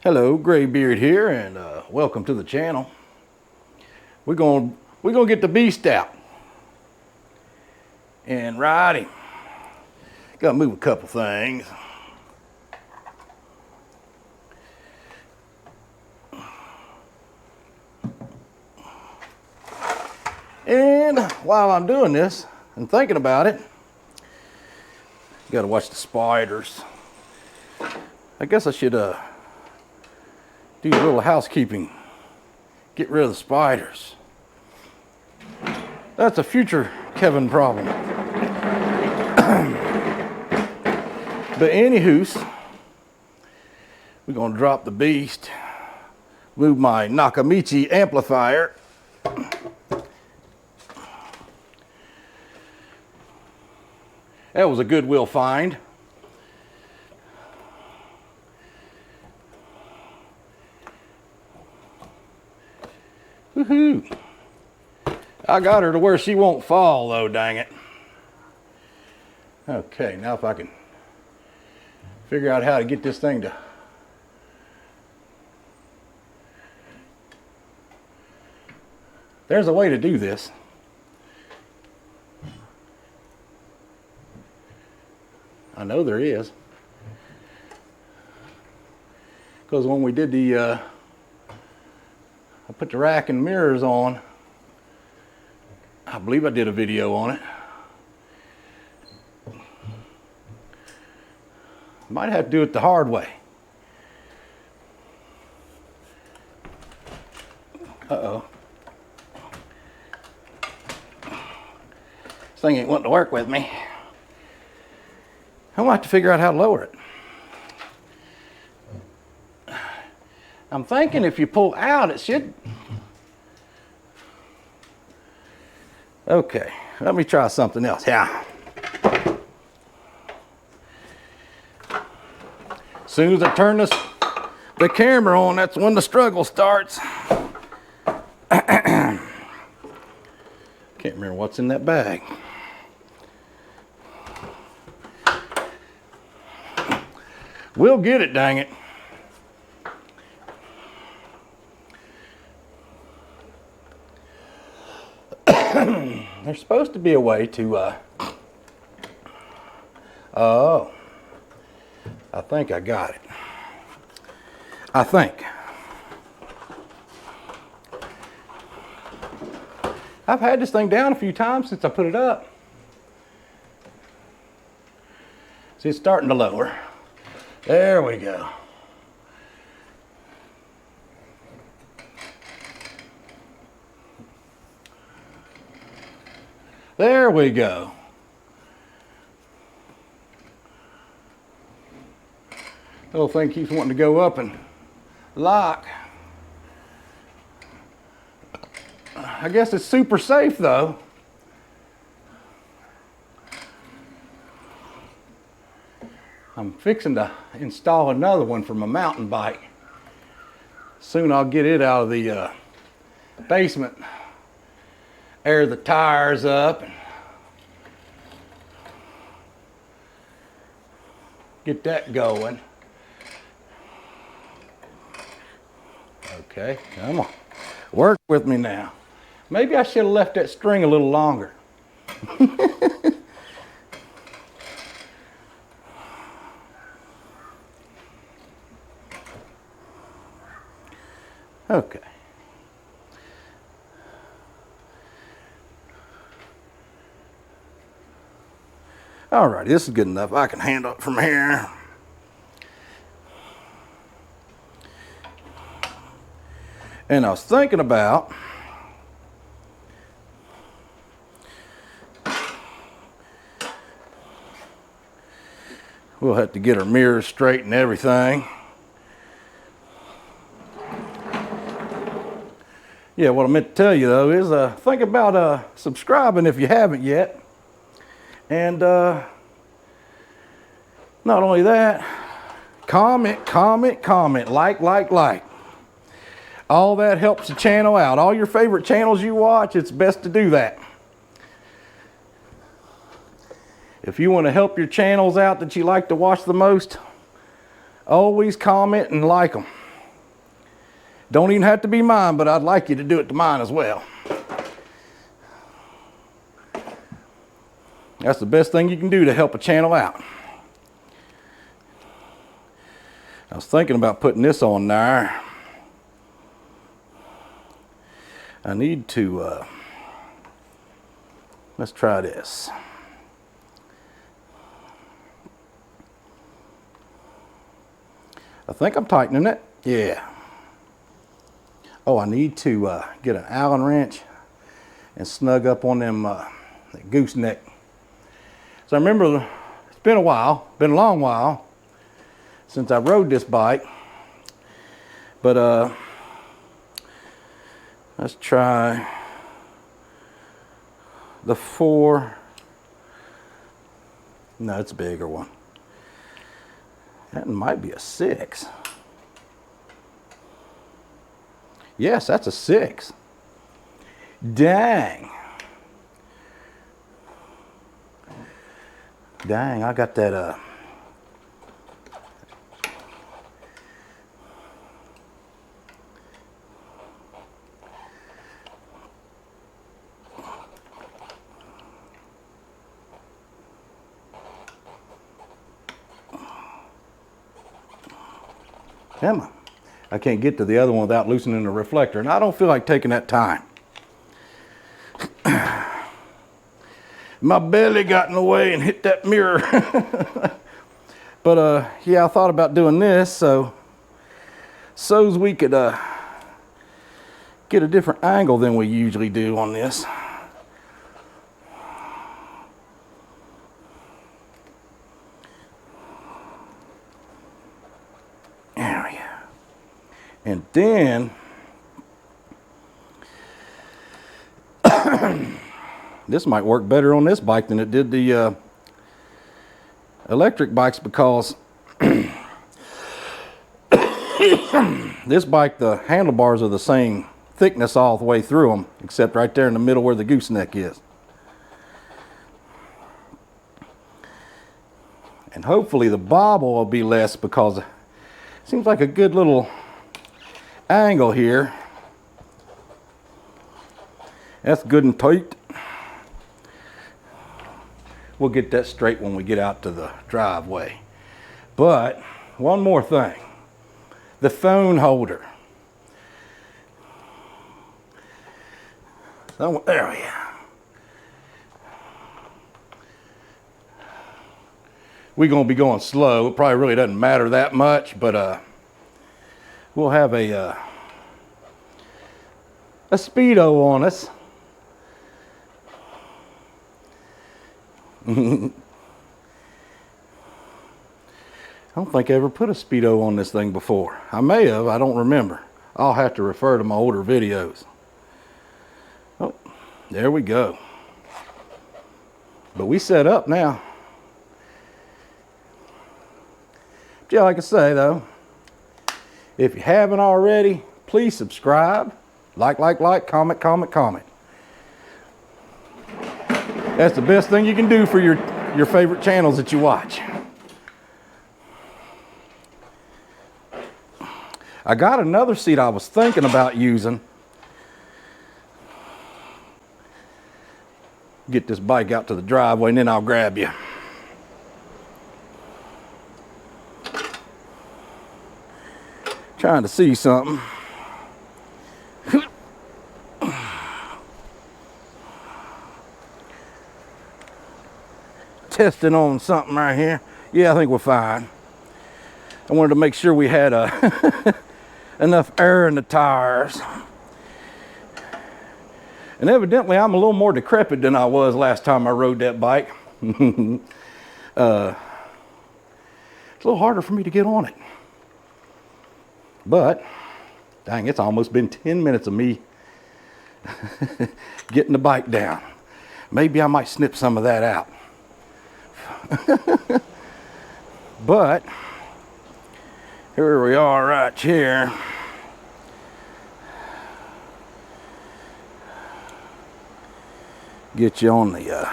Hello, Graybeard here, and welcome to the channel. We're gonna get the beast out and ride him. Gotta move a couple things. And while I'm doing this and thinking about it, gotta watch the spiders. I guess I should do a little housekeeping. Get rid of the spiders. That's a future Kevin problem. But anywho's, we're gonna drop the beast, move my Nakamichi amplifier. That was a Goodwill find. Woohoo! I got her to where she won't fall though, dang it. Okay, now if I can figure out how to get this thing to there's a way to do this. I know there is. Because when we did the I put the rack and mirrors on. I believe I did a video on it. Might have to do it the hard way. Uh-oh. This thing ain't wanting to work with me. I'm gonna have to figure out how to lower it. I'm thinking if you pull out, it should. Okay, let me try something else. Yeah. As soon as I turn the camera on, that's when the struggle starts. Can't remember what's in that bag. We'll get it, dang it. There's supposed to be a way to, oh, I think I got it. I think. I've had this thing down a few times since I put it up. See, it's starting to lower. There we go. There we go. Little thing keeps wanting to go up and lock. I guess it's super safe though. I'm fixing to install another one for my mountain bike. Soon I'll get it out of the basement. Air the tires up and get that going. Okay, come on. Work with me now. Maybe I should have left that string a little longer. Okay. All right, this is good enough. I can handle it from here. And I was thinking about we'll have to get our mirrors straight and everything. Yeah, what I meant to tell you though is think about subscribing if you haven't yet. And not only that, comment, like. All that helps the channel out. All your favorite channels you watch, it's best to do that. If you want to help your channels out that you like to watch the most, always comment and like them. Don't even have to be mine, but I'd like you to do it to mine as well. That's the best thing you can do to help a channel out. I was thinking about putting this on there. I need to, let's try this. I think I'm tightening it. Yeah. Oh, I need to get an Allen wrench and snug up on them that gooseneck. So I remember it's been a while, been a long while since I rode this bike. But let's try the 4. No, it's a bigger one. That might be a 6. Yes, that's a 6. Dang. Dang, I got that Emma, I can't get to the other one without loosening the reflector, and I don't feel like taking that time. My belly got in the way and hit that mirror. But yeah, I thought about doing this so's we could get a different angle than we usually do on this. There we go. And then this might work better on this bike than it did the electric bikes, because this bike, the handlebars are the same thickness all the way through them, except right there in the middle where the gooseneck is. And hopefully the bobble will be less, because it seems like a good little angle here. That's good and tight. We'll get that straight when we get out to the driveway. But one more thing, the phone holder. So, there we are. We're gonna be going slow. It probably really doesn't matter that much, but we'll have a Speedo on us. I don't think I ever put a Speedo on this thing before. I may have, I don't remember. I'll have to refer to my older videos. Oh, there we go. But we set up now. Yeah, like I say though, if you haven't already, please subscribe, like, comment, comment. That's the best thing you can do for your favorite channels that you watch. I got another seat I was thinking about using. Get this bike out to the driveway and then I'll grab you. Trying to see something. Testing on something right here. Yeah, I think we're fine. I wanted to make sure we had enough air in the tires. And evidently I'm a little more decrepit than I was last time I rode that bike. It's a little harder for me to get on it. But, dang, it's almost been 10 minutes of me getting the bike down. Maybe I might snip some of that out. But here we are right here. Get you on the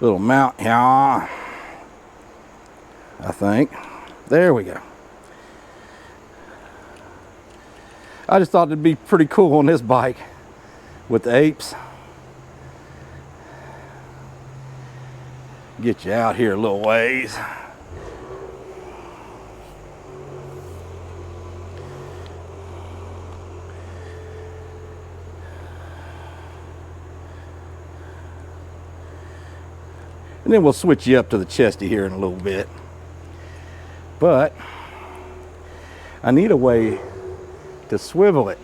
little mount here, I think. There we go. I just thought it'd be pretty cool on this bike with the apes. Get you out here a little ways. And then we'll switch you up to the chesty here in a little bit. But I need a way to swivel it.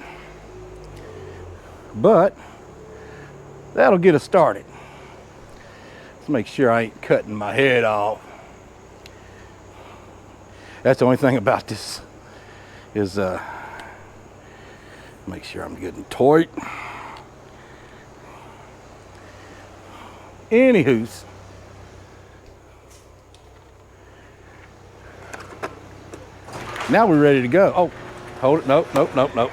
But that'll get us started. Let's make sure I ain't cutting my head off. That's the only thing about this is make sure I'm getting tight. Anywho's, now we're ready to go. Oh, hold it. Nope, nope, nope, nope.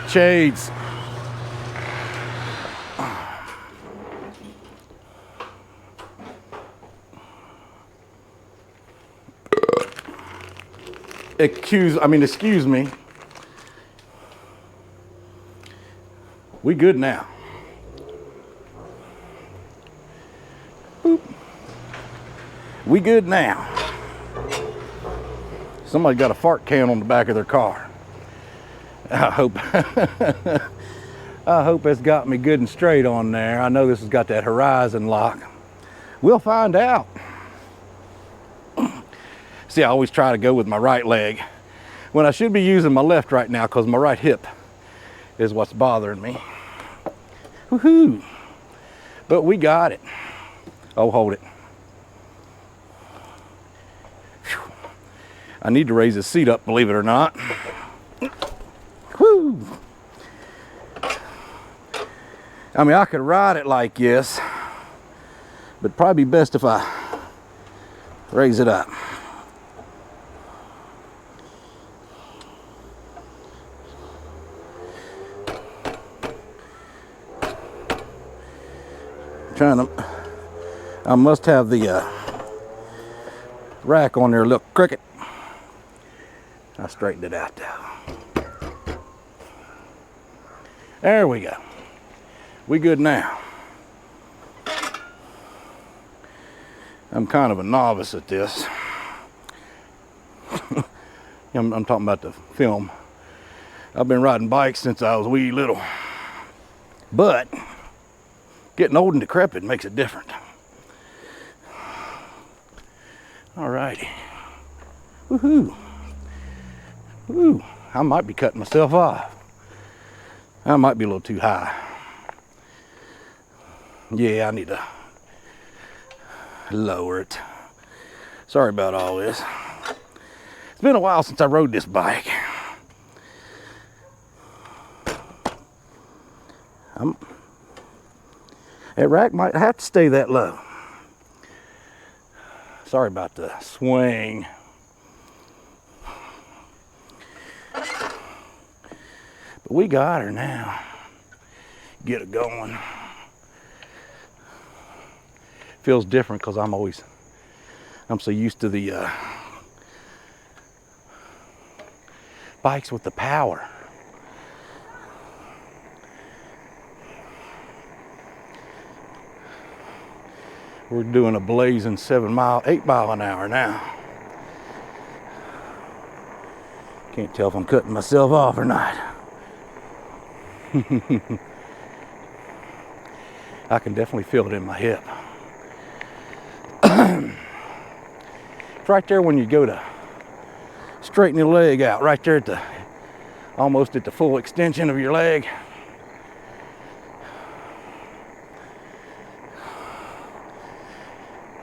Shades. Excuse me. We good now. Boop. We good now. Somebody got a fart can on the back of their car. I hope I hope it's got me good and straight on there. I know this has got that horizon lock. We'll find out. See, I always try to go with my right leg when I should be using my left right now because my right hip is what's bothering me. Woohoo! But we got it. Oh, hold it. Whew. I need to raise this seat up, believe it or not. Whoo! I mean, I could ride it like this, but probably be best if I raise it up. I must have the rack on there look crooked. I straightened it out now. There we go. We good now. I'm kind of a novice at this. I'm talking about the film. I've been riding bikes since I was wee little. But getting old and decrepit makes it different. All righty. Woohoo. Woo. I might be cutting myself off. I might be a little too high. Yeah, I need to lower it. Sorry about all this. It's been a while since I rode this bike. That rack might have to stay that low. Sorry about the swing. But we got her now. Get it going. Feels different because I'm so used to the bikes with the power. We're doing a blazing 8 mile an hour now. Can't tell if I'm cutting myself off or not. I can definitely feel it in my hip. It's right there when you go to straighten your leg out, right there at almost at the full extension of your leg.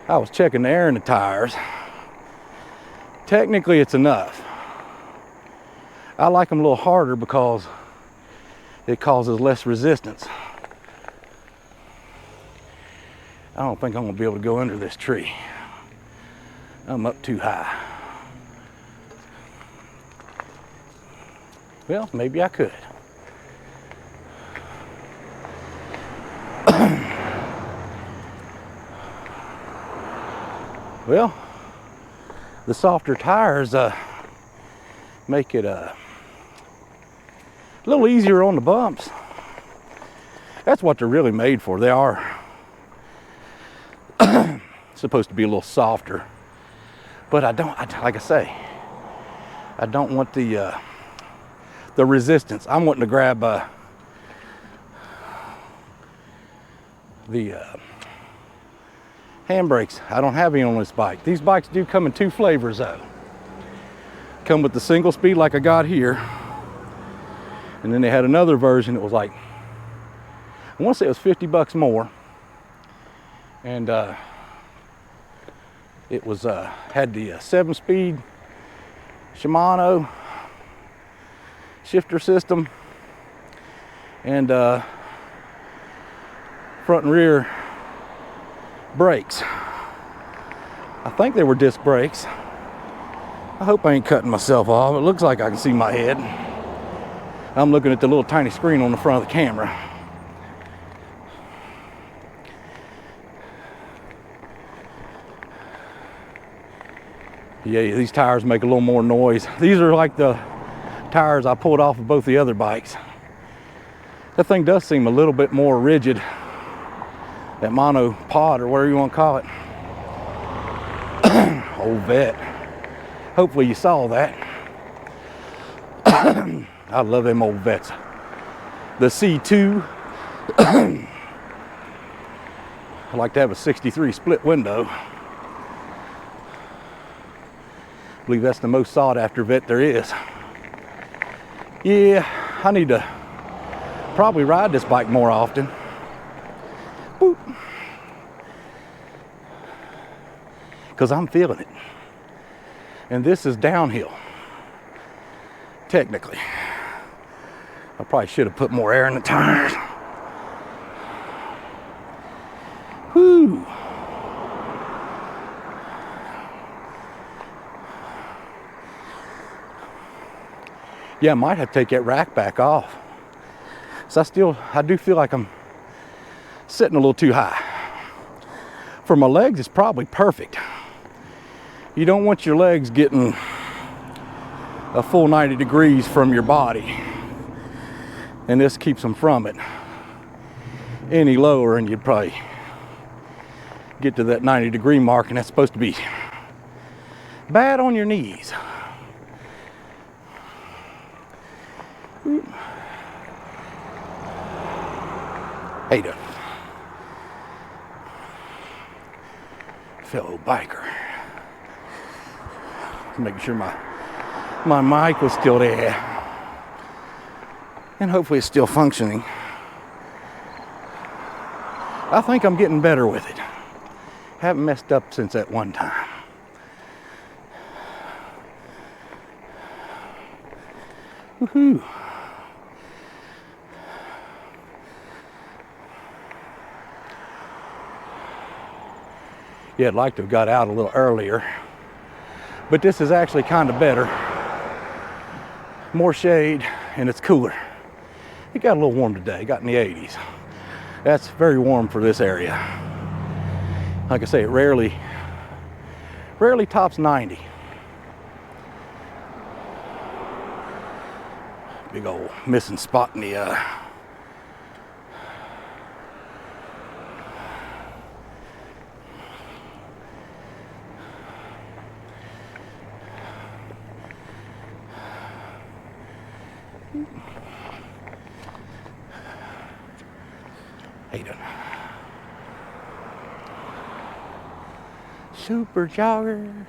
I was checking the air in the tires. Technically it's enough. I like them a little harder because it causes less resistance. I don't think I'm gonna be able to go under this tree. I'm up too high. Well, maybe I could. Well, the softer tires make it A little easier on the bumps. That's what they're really made for. They are supposed to be a little softer. But like I say, I don't want the resistance. I'm wanting to grab the handbrakes. I don't have any on this bike. These bikes do come in two flavors though. Come with the single speed like I got here. And then they had another version that was like, I want to say it was $50 more. And it was had the 7-speed Shimano shifter system and front and rear brakes. I think they were disc brakes. I hope I ain't cutting myself off. It looks like I can see my head. I'm looking at the little tiny screen on the front of the camera. Yeah, these tires make a little more noise. These are like the tires I pulled off of both the other bikes. That thing does seem a little bit more rigid. That monopod or whatever you want to call it. Old vet. Hopefully you saw that. I love them old vets. The C2. I like to have a 63 split window. I believe that's the most sought after vet there is. Yeah, I need to probably ride this bike more often. Boop. Because I'm feeling it. And this is downhill. Technically. I probably should have put more air in the tires. Whew. Yeah, I might have to take that rack back off. So I do feel like I'm sitting a little too high. For my legs, it's probably perfect. You don't want your legs getting a full 90 degrees from your body. And this keeps them from it. Any lower and you'd probably get to that 90-degree mark, and that's supposed to be bad on your knees. Hey there, fellow biker. Making sure my mic was still there. And hopefully it's still functioning. I think I'm getting better with it. Haven't messed up since that one time. Woohoo. Yeah, I'd like to have got out a little earlier. But this is actually kind of better. More shade and it's cooler. It got a little warm today, got in the 80s. That's very warm for this area. Like I say, it rarely tops 90. Big old missing spot in the super jogger.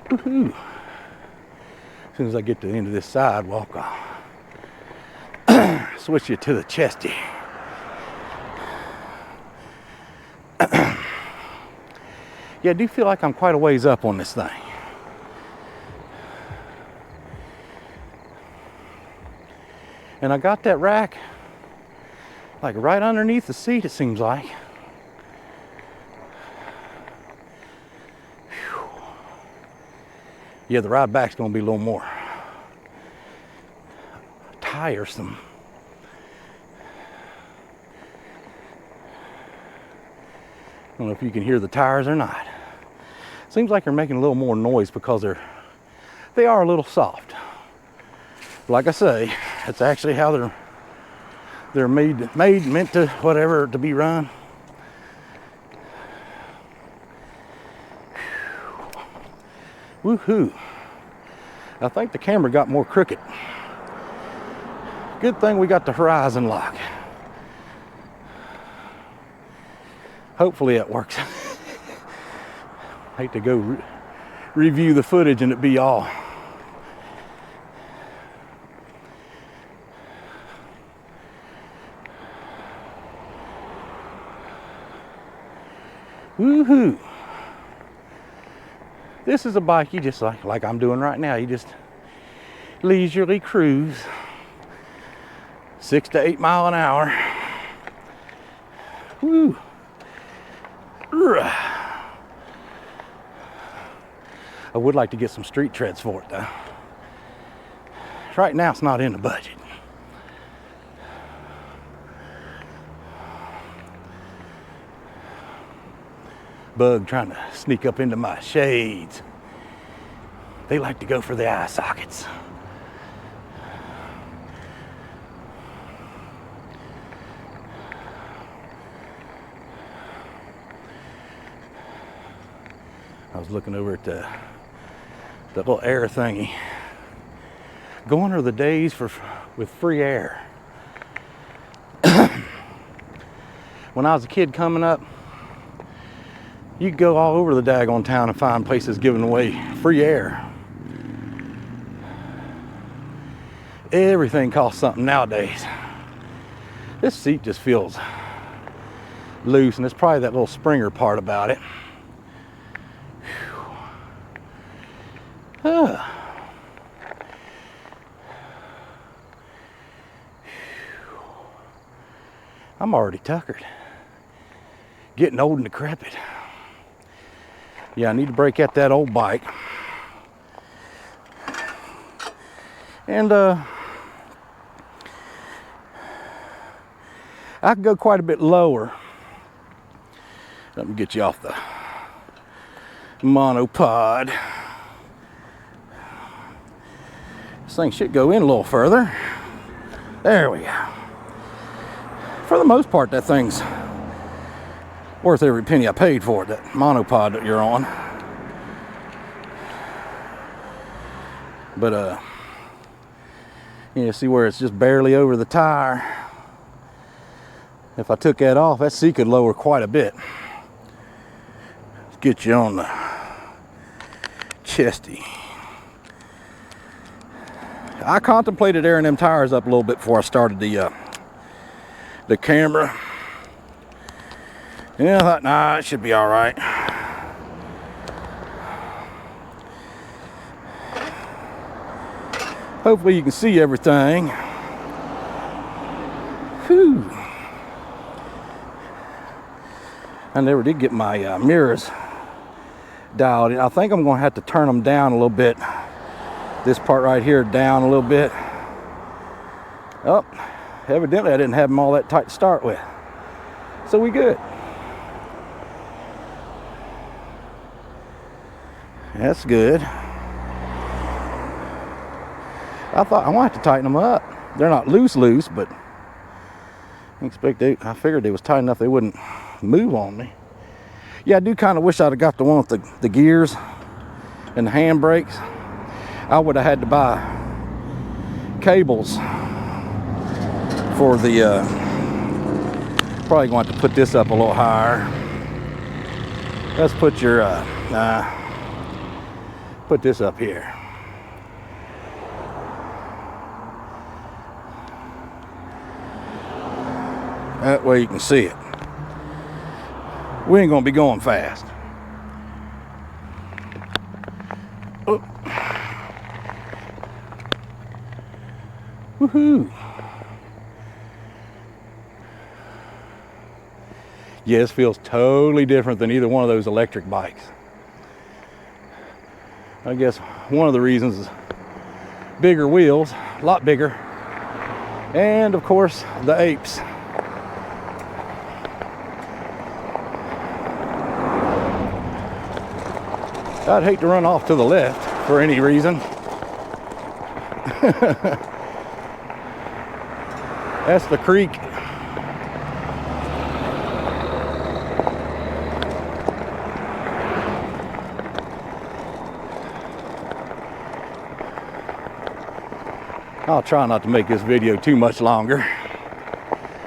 Woohoo. As soon as I get to the end of this sidewalk, I'll switch it to the chesty. Yeah, I do feel like I'm quite a ways up on this thing. And I got that rack like right underneath the seat, it seems like. Whew. Yeah, the ride back's gonna be a little more tiresome. don't know if you can hear the tires or not. Seems like they're making a little more noise because they are a little soft. Like I say, it's actually how they're made, meant to, whatever, to be run. Woohoo! I think the camera got more crooked. Good thing we got the horizon lock. Hopefully it works. Hate to go review the footage and it be all. Woohoo! This is a bike you just like I'm doing right now. You just leisurely cruise 6 to 8 miles an hour. Woo! I would like to get some street treads for it though. Right now it's not in the budget. Bug trying to sneak up into my shades. They like to go for the eye sockets. I was looking over at the little air thingy. Gone are the days with free air. When I was a kid coming up, you could go all over the daggone town and find places giving away free air. Everything costs something nowadays. This seat just feels loose, and it's probably that little springer part about it. I'm already tuckered. Getting old and decrepit. Yeah, I need to break out that old bike. And I could go quite a bit lower. Let me get you off the monopod. This thing should go in a little further. There we go. For the most part, that thing's worth every penny I paid for it, that monopod that you're on. But you see where it's just barely over the tire. If I took that off, that seat could lower quite a bit. Let's get you on the chesty. I contemplated airing them tires up a little bit before I started the camera. Yeah, I thought, nah, it should be all right. Hopefully you can see everything. Whew. I never did get my mirrors dialed in. I think I'm going to have to turn them down a little bit. This part right here down a little bit. Oh, evidently I didn't have them all that tight to start with. So we good. That's good. I thought I might have to tighten them up. They're not loose, but I figured they was tight enough they wouldn't move on me. Yeah, I do kind of wish I'd have got the one with the gears and the handbrakes. I would have had to buy cables for the probably going to have to put this up a little higher. Let's put your put this up here. That way you can see it. We ain't gonna be going fast. Oh. Woohoo! Yeah, this feels totally different than either one of those electric bikes. I guess one of the reasons is bigger wheels, a lot bigger, and of course the apes. I'd hate to run off to the left for any reason. That's the creek. I'll try not to make this video too much longer.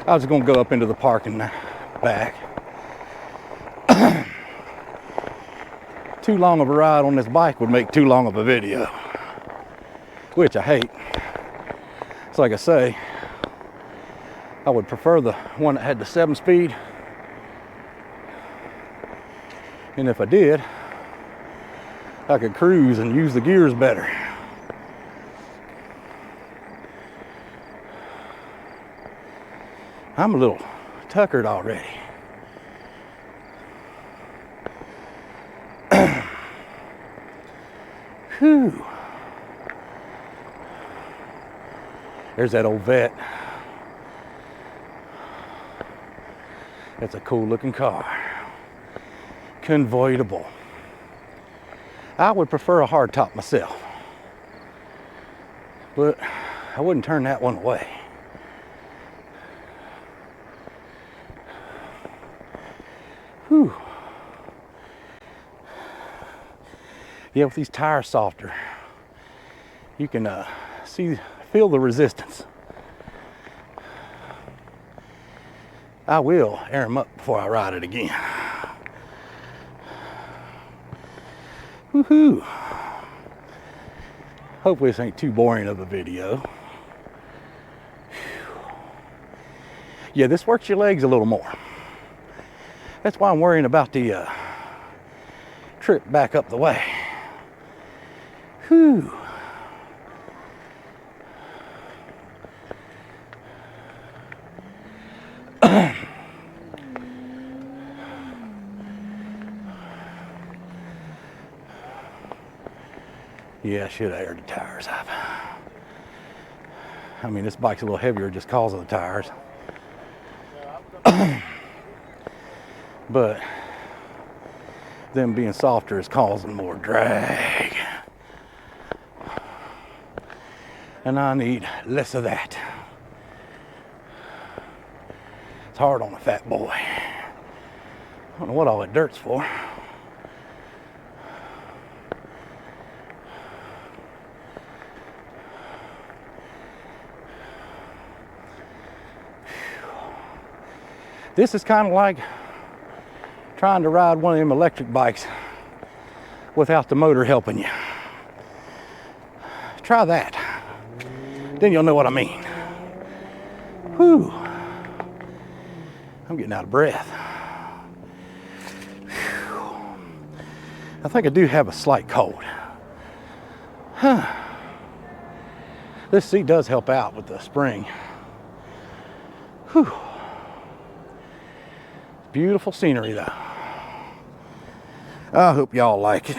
I was going to go up into the park and back. Too long of a ride on this bike would make too long of a video, which I hate. It's like I say, I would prefer the one that had the 7-speed. And if I did, I could cruise and use the gears better. I'm a little tuckered already. Whew. There's that old vet. That's a cool looking car. Convertible. I would prefer a hardtop myself, but I wouldn't turn that one away. Whew. Yeah, with these tires softer, you can feel the resistance. I will air them up before I ride it again. Woohoo! Hopefully this ain't too boring of a video. Yeah, this works your legs a little more. That's why I'm worrying about the trip back up the way. Whew. Yeah, I should have aired the tires up. I mean, this bike's a little heavier just because of the tires. But them being softer is causing more drag. And I need less of that. It's hard on a fat boy. I don't know what all that dirt's for. This is kind of like trying to ride one of them electric bikes without the motor helping you. Try that. Then you'll know what I mean. Whew. I'm getting out of breath. Whew. I think I do have a slight cold. Huh. This seat does help out with the spring. Whew. Beautiful scenery though. I hope y'all like it.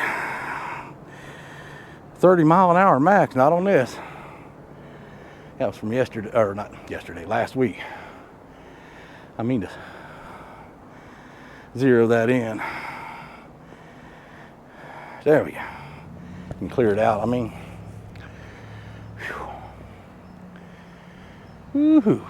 30 mile an hour max, not on this. That was from yesterday, or not yesterday, last week. I mean to zero that in. There we go. You can clear it out, I mean. Woohoo.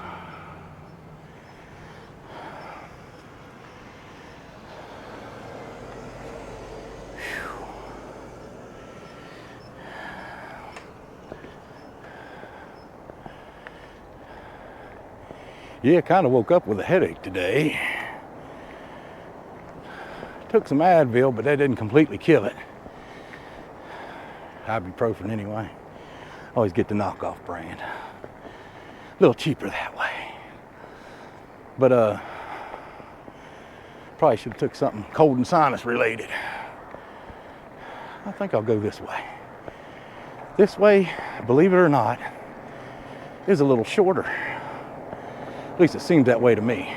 Yeah, kind of woke up with a headache today. Took some Advil, but that didn't completely kill it. Ibuprofen anyway. Always get the knockoff brand. A little cheaper that way. But probably should have took something cold and sinus related. I think I'll go this way. This way, believe it or not, is a little shorter. At least it seems that way to me.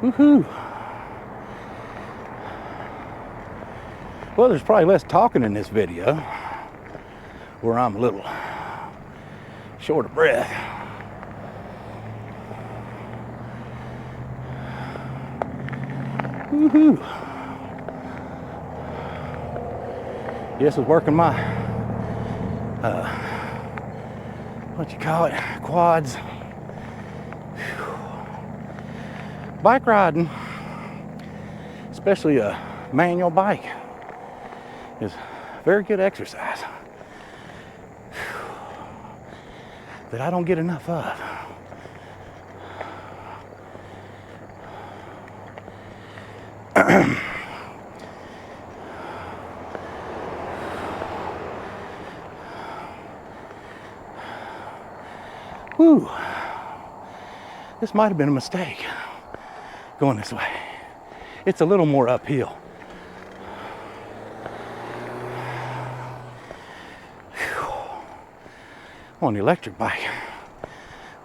Woohoo! Well, there's probably less talking in this video, where I'm a little short of breath. Woohoo! This is working my what you call it, quads. Whew. Bike riding, especially a manual bike, is very good exercise that I don't get enough of. Whew. This might have been a mistake going this way. It's a little more uphill. Whew. On the electric bike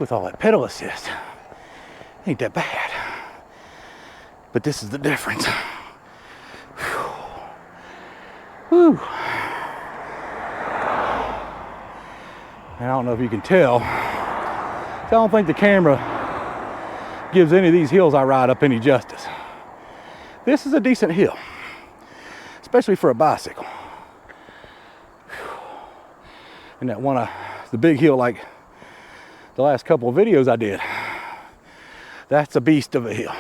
with all that pedal assist, ain't that bad. But this is the difference. Whew. Whew. And I don't know if you can tell, I don't think the camera gives any of these hills I ride up any justice. This is a decent hill, especially for a bicycle. And that one, the big hill like the last couple of videos I did, that's a beast of a hill.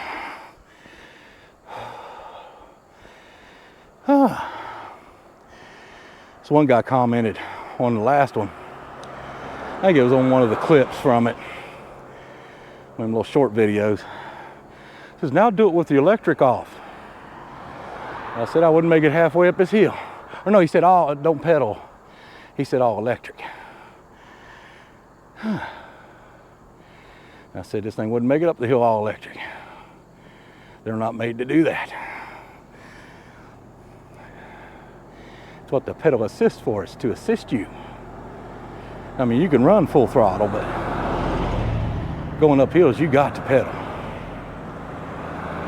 So one guy commented on the last one, I think it was on one of the clips from it, one of them little short videos. It says, now do it with the electric off. I said I wouldn't make it halfway up this hill. Or no, he said, oh, don't pedal. He said, all electric. I said, this thing wouldn't make it up the hill all electric. They're not made to do that. It's what the pedal assist for, is to assist you. I mean, you can run full throttle, but going up hills, you got to pedal.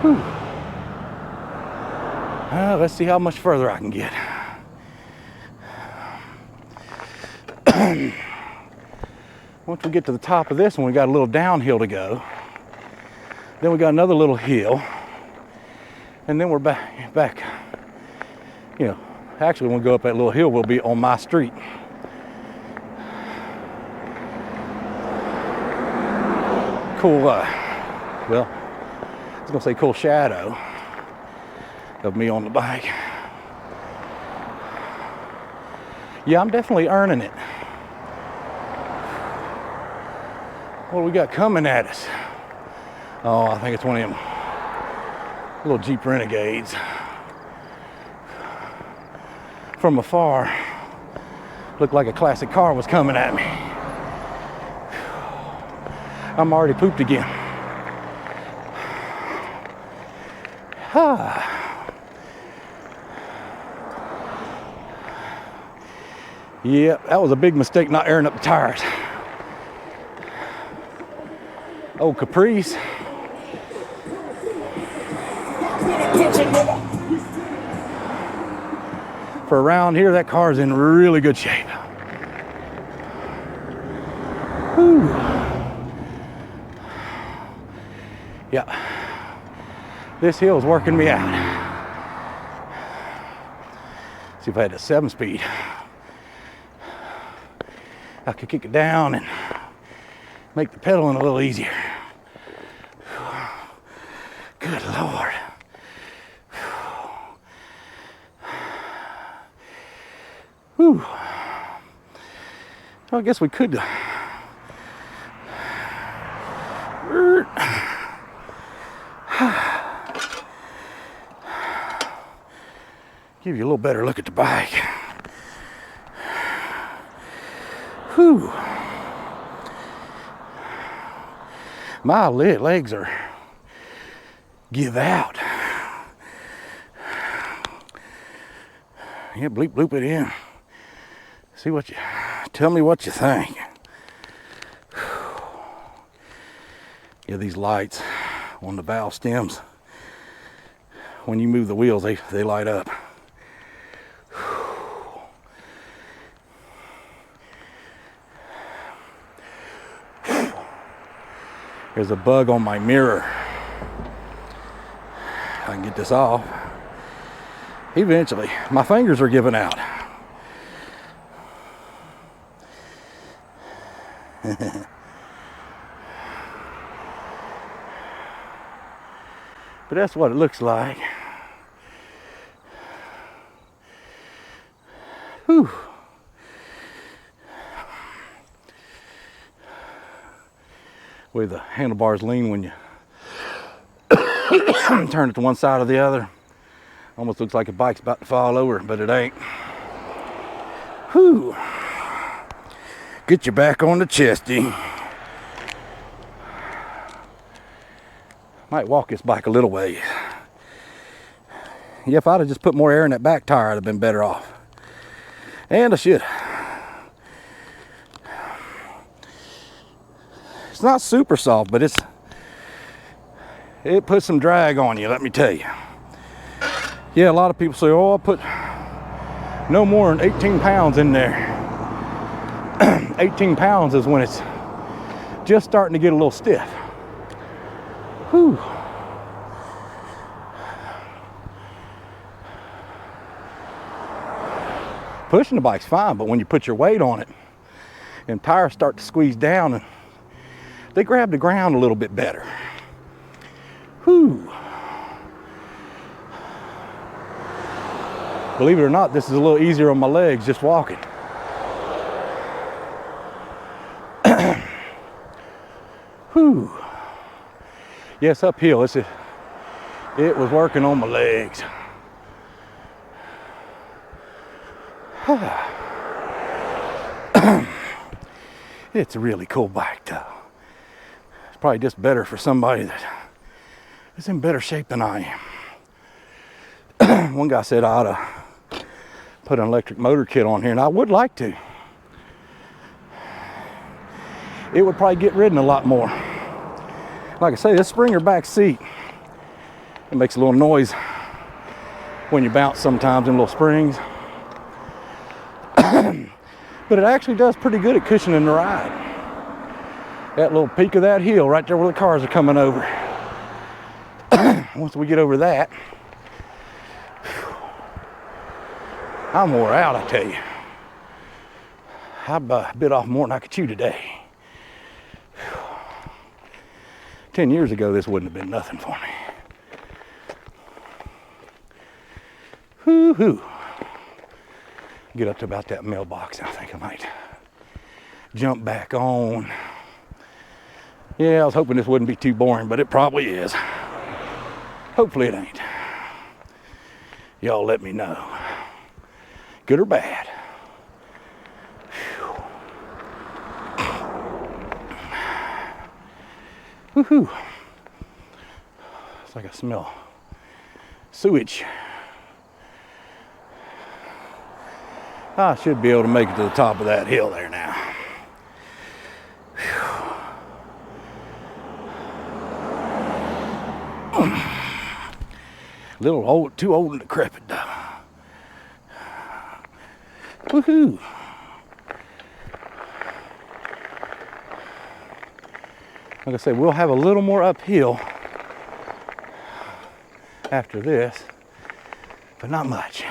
Whew. Let's see how much further I can get. Once we get to the top of this one, we got a little downhill to go. Then we got another little hill. And then we're back. You know, actually when we go up that little hill, we'll be on my street. Cool, well, I was gonna say cool shadow of me on the bike. Yeah, I'm definitely earning it. What do we got coming at us? Oh, I think it's one of them little Jeep Renegades. From afar, looked like a classic car was coming at me. I'm already pooped again. Yeah, that was a big mistake not airing up the tires. Oh, Caprice. For around here, that car's in really good shape. Whew. Yeah, this hill is working me out. See, if I had a 7-speed, I could kick it down and make the pedaling a little easier. Good Lord. Whew. Well, I guess we could give you a little better look at the bike. Whew. My legs are give out. Yeah, bleep bloop it in. See what you, tell me what you think. Yeah, these lights on the valve stems, when you move the wheels, they light up. There's a bug on my mirror. I can get this off. Eventually, my fingers are giving out. But that's what it looks like. Whew. Way the handlebars lean when you turn it to one side or the other. Almost looks like a bike's about to fall over, but it ain't. Whew. Get you back on the chesty. Might walk this bike a little ways. Yeah, if I'd have just put more air in that back tire, I'd have been better off. And I should. It's not super soft, but it puts some drag on you, let me tell you. Yeah, a lot of people say, oh, I put no more than 18 pounds in there. 18 pounds is when it's just starting to get a little stiff. Whew. Pushing the bike's fine, but when you put your weight on it and tires start to squeeze down, and they grab the ground a little bit better. Whew. Believe it or not, this is a little easier on my legs just walking. Whew. Yes, uphill. It was working on my legs. It's a really cool bike, though. It's probably just better for somebody that is in better shape than I am. One guy said I ought to put an electric motor kit on here, and I would like to. It would probably get ridden a lot more. Like I say, this Springer back seat, it makes a little noise when you bounce sometimes in little springs. But it actually does pretty good at cushioning the ride. That little peak of that hill right there where the cars are coming over. Once we get over that, I'm wore out, I tell you. I bit off more than I could chew today. 10 years ago, this wouldn't have been nothing for me. Whoo-hoo. Get up to about that mailbox, and I think I might jump back on. Yeah, I was hoping this wouldn't be too boring, but it probably is. Hopefully it ain't. Y'all let me know. Good or bad. Woohoo. It's like I smell sewage. I should be able to make it to the top of that hill there now. Little old, too old and decrepit though. Woohoo! Like I said, we'll have a little more uphill after this, but not much.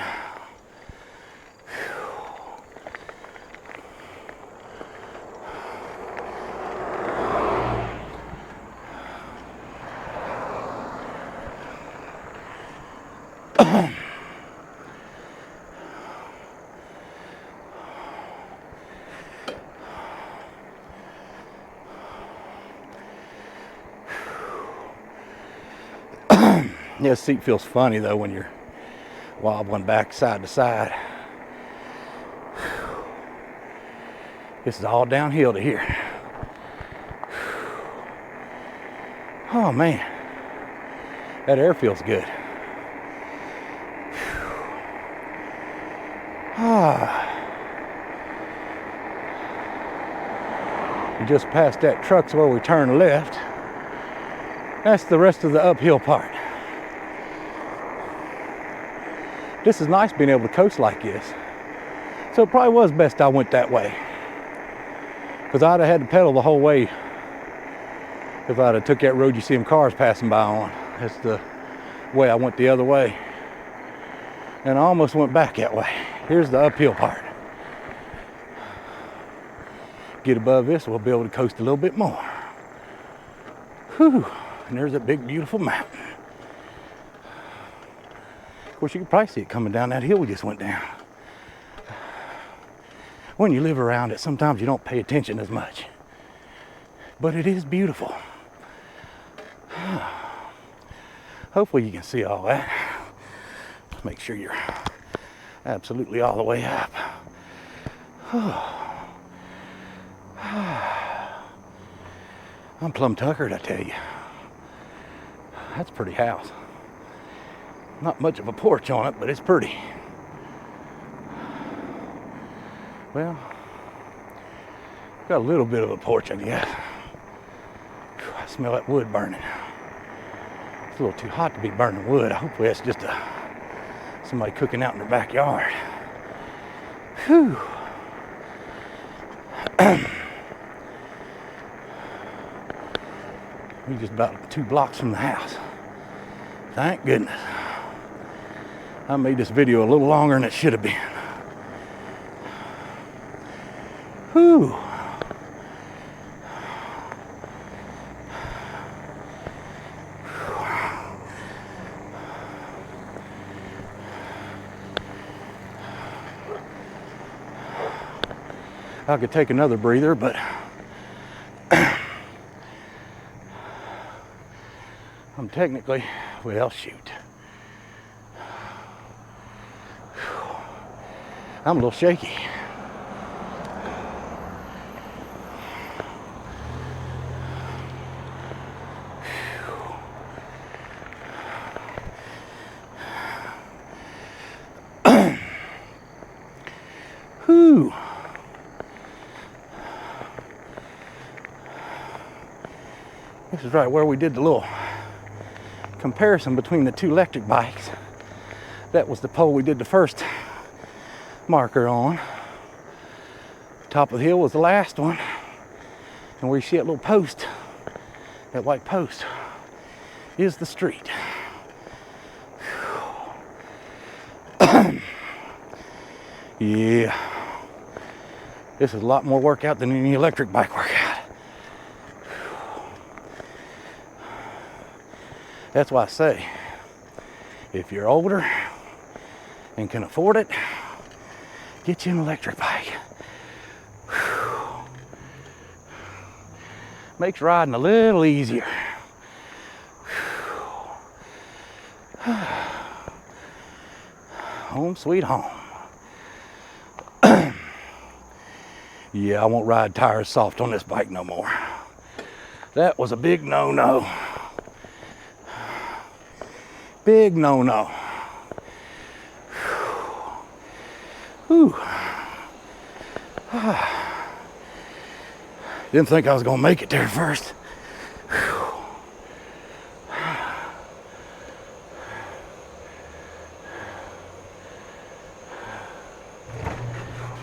Yeah, the seat feels funny though when you're wobbling back side to side. This is all downhill to here. Oh man, that air feels good. We just passed that truck's where we turn left. That's the rest of the uphill part. This is nice being able to coast like this. So it probably was best I went that way, because I'd have had to pedal the whole way if I'd have took that road you see them cars passing by on. That's the way I went the other way. And I almost went back that way. Here's the uphill part. Get above this, we'll be able to coast a little bit more. Whew. And there's that big, beautiful mountain. Of course, you can probably see it coming down that hill we just went down. When you live around it, sometimes you don't pay attention as much. But it is beautiful. Hopefully you can see all that. Make sure you're absolutely all the way up. I'm plumb tuckered, I tell you. That's a pretty house. Not much of a porch on it, but it's pretty. Well, got a little bit of a porch, I guess. I smell that wood burning. It's a little too hot to be burning wood. Hopefully that's just somebody cooking out in their backyard. Whew. We're just about 2 blocks from the house. Thank goodness. I made this video a little longer than it should have been. Whew. I could take another breather, but I'm technically, well, shoot. I'm a little shaky. Whew. This is right where we did the little comparison between the 2 electric bikes. That was the pole we did the first marker on. Top of the hill was the last one. And where you see that little post, that white post, is the street. Yeah. This is a lot more workout than any electric bike workout. That's why I say, if you're older and can afford it, get you an electric bike. Makes riding a little easier. Home sweet home. Yeah, I won't ride tires soft on this bike no more. That was a big no-no. Big no-no. Whew. Didn't think I was gonna make it there first.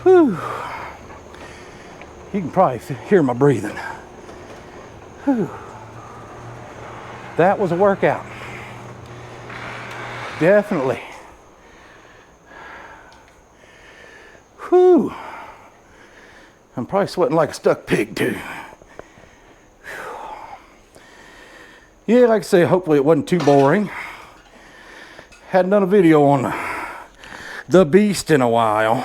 Whew. You can probably hear my breathing. Whew. That was a workout. Definitely. Whew. I'm probably sweating like a stuck pig too. Yeah, like I say, hopefully it wasn't too boring. Hadn't done a video on the beast in a while.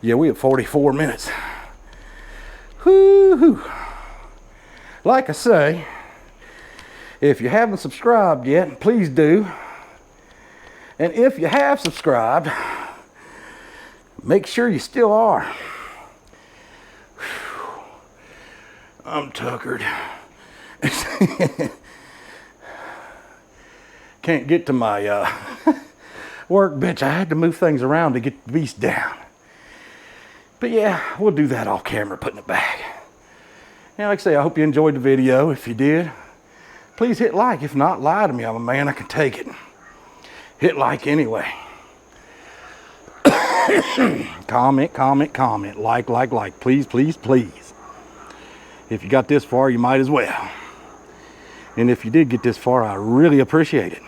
Yeah, we have 44 minutes. Whoo! Like I say, if you haven't subscribed yet, please do. And if you have subscribed, make sure you still are. Whew. I'm tuckered. Can't get to my workbench. I had to move things around to get the beast down. But yeah, we'll do that off camera, putting it back. And like I say, I hope you enjoyed the video. If you did, please hit like. If not, lie to me. I'm a man, I can take it. Hit like anyway. Comment. Like. Please, please, please. If you got this far, you might as well. And if you did get this far, I really appreciate it.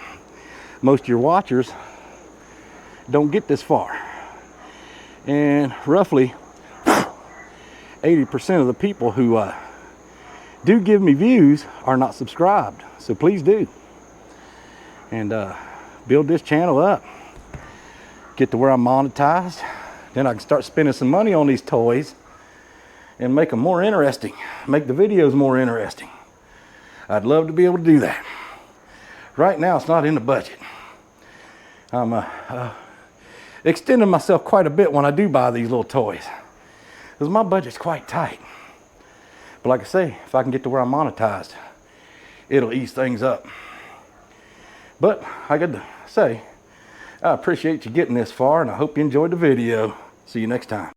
Most of your watchers don't get this far. And roughly 80% of the people who do give me views are not subscribed. So please do. And build this channel up. Get to where I'm monetized. Then I can start spending some money on these toys and make them more interesting. Make the videos more interesting. I'd love to be able to do that. Right now, it's not in the budget. I'm extending myself quite a bit when I do buy these little toys, because my budget's quite tight. But like I say, if I can get to where I'm monetized, it'll ease things up. But I got to say, I appreciate you getting this far, and I hope you enjoyed the video. See you next time.